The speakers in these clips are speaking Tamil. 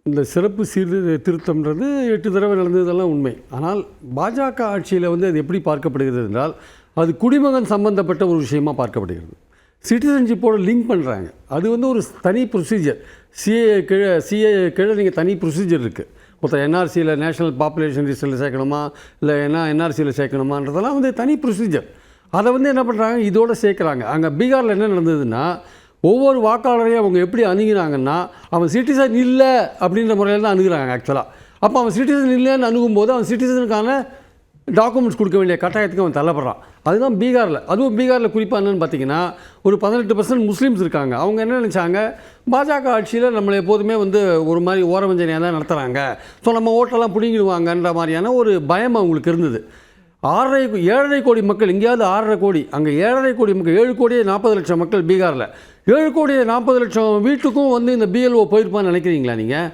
இந்த சிறப்பு திருத்தம்ன்றது 8 தடவை நடந்ததெல்லாம் உண்மை. ஆனால் பாஜக ஆட்சியில் அது எப்படி பார்க்கப்படுகிறது என்றால், அது குடிமகன் சம்பந்தப்பட்ட ஒரு விஷயமாக பார்க்கப்படுகிறது. சிட்டிசன்ஷிப்போட லிங்க் பண்ணுறாங்க. அது ஒரு தனி ப்ரொசீஜர். சிஏ கீழே நீங்கள் தனி ப்ரொசீஜர் இருக்குது. மொத்தம் என்ஆர்சியில் நேஷனல் பாப்புலேஷன் லிஸ்ட்டில் சேர்க்கணுமா, இல்லை என்ஆர்சியில் சேர்க்கணுமான்றதெல்லாம் தனி ப்ரொசீஜர். அதை என்ன பண்ணுறாங்க, இதோடு சேர்க்குறாங்க. அங்கே பீகாரில் என்ன நடந்ததுன்னா, ஒவ்வொரு வாக்காளரையும் அவங்க எப்படி அணுகினாங்கன்னா, அவன் சிட்டிசன் இல்லை அப்படின்ற முறையில் தான் அணுகிறாங்க ஆக்சுவலாக. அப்போ அவன் சிட்டிசன் இல்லைன்னு அணுகும்போது அவன் சிட்டிசனுக்கான டாக்குமெண்ட்ஸ் கொடுக்க வேண்டிய கட்டாயத்துக்கு அவன் தள்ளப்படுறான். அதுதான் பீகாரில். அதுவும் பீகாரில் குறிப்பாக என்னென்னு பார்த்தீங்கன்னா, ஒரு 18% முஸ்லீம்ஸ் இருக்காங்க. அவங்க என்ன நினச்சாங்க, பாஜக ஆட்சியில் நம்மளை எப்போதுமே ஒரு மாதிரி ஓரவஞ்சனையாக தான் நடத்துகிறாங்க, ஸோ நம்ம ஓட்டெல்லாம் பிடிங்கிடுவாங்கன்ற மாதிரியான ஒரு பயம் அவங்களுக்கு இருந்தது. 7.5 கோடி மக்கள், இங்கேயாவது 6.5 கோடி, அங்கே 7.5 கோடி மக்கள், 7 கோடியே 40 லட்சம் மக்கள் பீகாரில். 7 கோடியே 40 லட்சம் வீட்டுக்கும் இந்த பிஎல்ஓ போயிருப்பான்னு நினைக்கிறீங்களா நீங்கள்?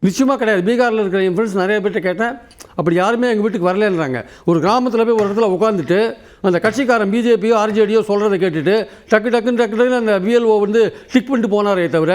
நிச்சயமாக கிடையாது. பீகாரில் இருக்கிற என் ஃப்ரெண்ட்ஸ் நிறைய பேர்ட்ட கேட்டேன், அப்படி யாருமே எங்கள் வீட்டுக்கு வரலன்றாங்க. ஒரு கிராமத்தில் போய் ஒரு இடத்துல உட்காந்துட்டு அந்த கட்சிக்காரன் பிஜேபியோ ஆர்ஜேடியோ சொல்கிறத கேட்டுட்டு டக்குன்னு அந்த பிஎல்ஓ டிக் பண்ணிட்டு போனாரே தவிர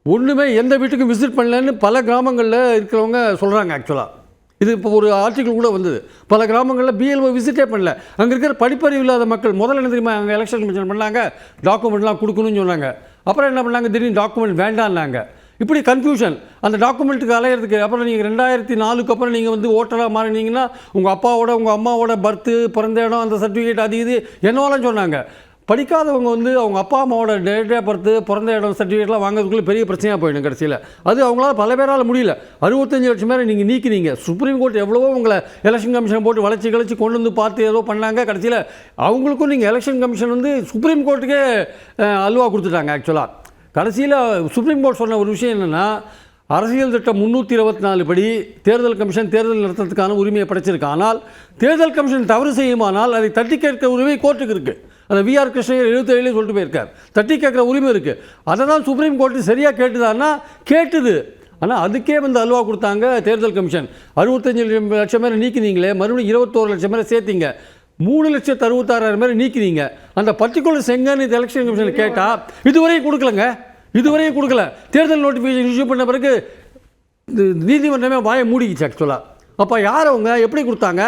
ஒன்றுமே எந்த வீட்டுக்கும் விசிட் பண்ணலன்னு பல கிராமங்களில் இருக்கிறவங்க சொல்கிறாங்க. ஆக்சுவலாக இது இப்போ ஒரு ஆர்டிக்கிள் கூட வந்தது. பல கிராமங்களில் பிஎல்ஓ விசிட்டே பண்ணல. அங்கே இருக்கிற படிப்பறிவு இல்லாத மக்கள் முதல்ல என்ன தெரியுமா, அங்கே எலெக்ஷன் கமிஷன் பண்ணாங்க, டாக்குமெண்ட்லாம் கொடுக்கணும்னு சொன்னாங்க. அப்புறம் என்ன பண்ணாங்க, திடீர்னு டாக்குமெண்ட் வேண்டான்னாங்க. இப்படி கன்ஃபியூஷன். அந்த டாக்குமெண்ட்டுக்கு அலையிறதுக்கு அப்புறம் நீங்கள் 2004க்கு அப்புறம் நீங்கள் ஓட்டராக மாறினீங்கன்னா உங்கள் அப்பாவோட உங்கள் அம்மாவோட பர்த்து, பிறந்த இடம், அந்த சர்டிஃபிகேட், அது இது என்னவெல்லாம் சொன்னாங்க. படிக்காதவங்க அவங்க அப்பா அம்மாவோட டேட் ஆஃப் பர்த்து, பிறந்த இடம் சர்டிஃபிகேட்லாம் வாங்குறதுக்குள்ளே பெரிய பிரச்சனையாக போயிடும் கடைசியில். அது அவங்களால பல பேரால் முடியல. 65 லட்சம் பேரை நீங்கள் நீக்கினீங்க. சுப்ரீம் கோர்ட் எவ்வளவோ உங்களை எலெக்ஷன் கமிஷன் போட்டு வளைச்சி கொண்டு பார்த்து ஏதோ பண்ணாங்க. கடைசியில் அவங்களுக்கும் நீங்கள் எலெக்ஷன் கமிஷன் சுப்ரீம் கோர்ட்டுக்கே அல்வா கொடுத்துட்டாங்க. ஆக்சுவலாக கடைசியில் சுப்ரீம் கோர்ட் சொன்ன ஒரு விஷயம் என்னென்னா, அரசியல் சட்டம் 324 படி தேர்தல் கமிஷன் தேர்தல் நடத்துறதுக்கான உரிமையை படைச்சிருக்கு. ஆனால் தேர்தல் கமிஷன் தவறு செய்யுமானால் அதை தட்டி கேட்கிற உரிமை கோர்ட்டுக்கு இருக்குது. அந்த விஆர் கிருஷ்ணய்யர் 77 சொல்லிட்டு போயிருக்கார். தட்டி கேட்குற உரிமை இருக்குது. அதை தான் சுப்ரீம் கோர்ட்டு சரியாக கேட்டுதான்னா கேட்டுது. ஆனால் அதுக்கே அல்வா கொடுத்தாங்க தேர்தல் கமிஷன். 65 லட்சம் பேரை நீக்கினீங்களே, மறுபடியும் 21 லட்சம் பேரை சேர்த்திங்க, 3,66,000 பேரை நீக்கினீங்க. அந்த பர்டிகுலர் செங்கன்னு எலெக்ஷன் கமிஷன் கேட்டால் இதுவரையும் கொடுக்கல. தேர்தல் நோட்டிஃபிகேஷன் இஷ்யூ பண்ண பிறகு நீதிமன்றமே வாயை மூடிக்கிச்சு ஆக்சுவலாக. அப்போ யார் அவங்க எப்படி கொடுத்தாங்க?